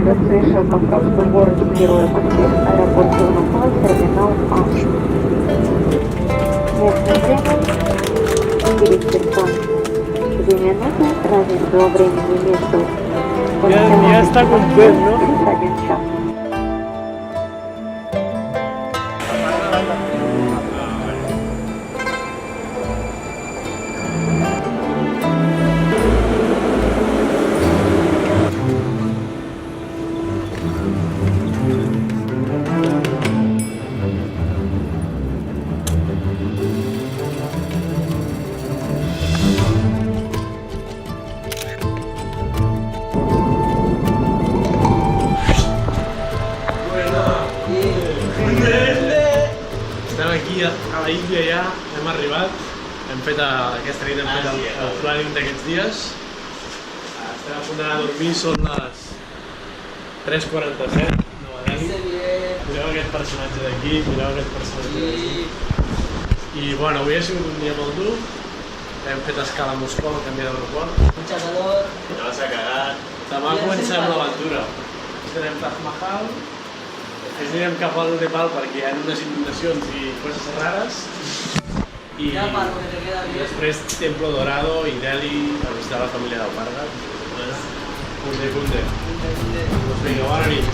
Совершил посадку в городе Героя Москвы, аэропорт Челнокова, терминал А. Местное время 4 часа 2 минуты, разница во времени между Ya está content, no? 1 час. Estem aquí a la Índia ja, hem arribat. Aquesta nit hem fet el planning d'aquests dies. Estem a punt d'anar a dormir, són les 3:47 de la Delhi. Mireu aquest personatge d'aquí, mireu aquest personatge d'aquí. I bueno, avui ha sigut un dia molt dur. Hem fet escala a Moscou, al canvi d'aeroport. Mucha calor. No s'ha cagat. Demà comencem l'aventura. Anem Taj Mahal. Després anirem cap al Nepal perquè hi ha unes inundacions i coses rares. I després Templo Dorado i Delhi a visitar la família del Parga. Punde. Doncs vinga, bona nit.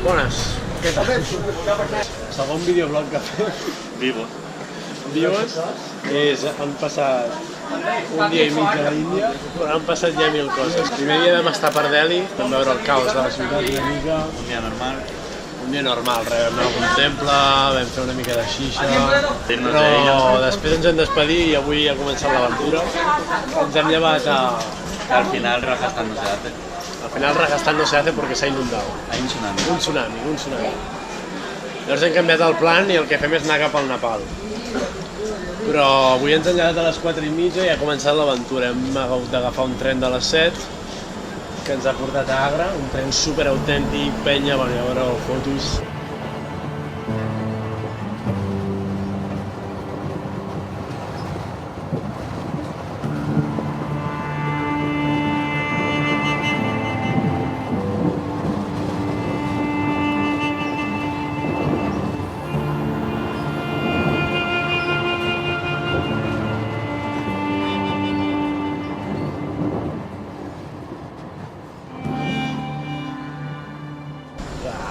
Bones, què tal? Segon videoblog que fem. Vivo. Vives? Han passat un dia i mig a l'Índia, però han passat ja 1000 coses. Primer dia vam estar per Delhi, vam veure el caos de la ciutat una mica. Un dia normal. Un dia normal, vam anar a un temple, vam fer una mica de xixa, Dir-nos però d'ella. després ens hem despedir i avui ha començat l'aventura. Ens hem llevat Al final Rajasthan no se hace. Al final Rajasthan no se hace porque se ha inundado. Hay un tsunami. Un tsunami. Llavors hem canviat el plan i el que fem és anar cap al Nepal. Però avui ens hem llevat a les 4:30 i ha començat l'aventura. Hem hagut d'agafar un tren de les 7 que ens ha portat a Agra, un tren super autèntic, penya, bueno, ja veureu fotos.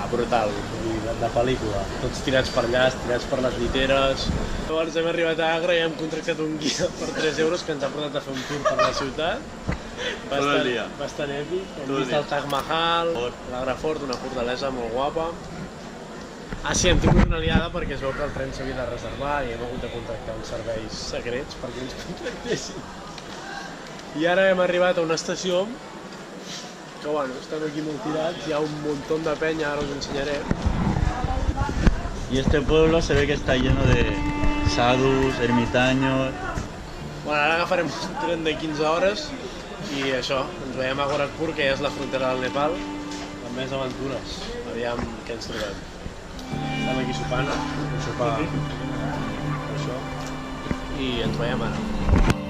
Brutal, de pel·lícula. Tots tirats per allà, tirats per les lliteres. Llavors hem arribat a Agra i hem contractat un guia per 3 euros que ens ha portat a fer un tour per la ciutat. Bastant èpic. Hem vist el Taj Mahal, l'Agra Fort, una fortalesa molt guapa. Ah sí, hem tingut una liada perquè es veu que el tren s'havia de reservar i hem hagut de contractar uns serveis secrets perquè ens contractessin. I ara hem arribat a una estació que bueno, estan aquí molt tirats, hi ha un montón de penya, ahora os enseñaré. Y este pueblo se ve que está lleno de sadhus, ermitaños, Bueno, ara agafarem un tren de 15 hores i això, ens veiem a Gorakhpur, que ja és la frontera del Nepal, amb més aventures. Aviam què ens trobem. Estem aquí sopant, un sopar això, i ens veiem ara.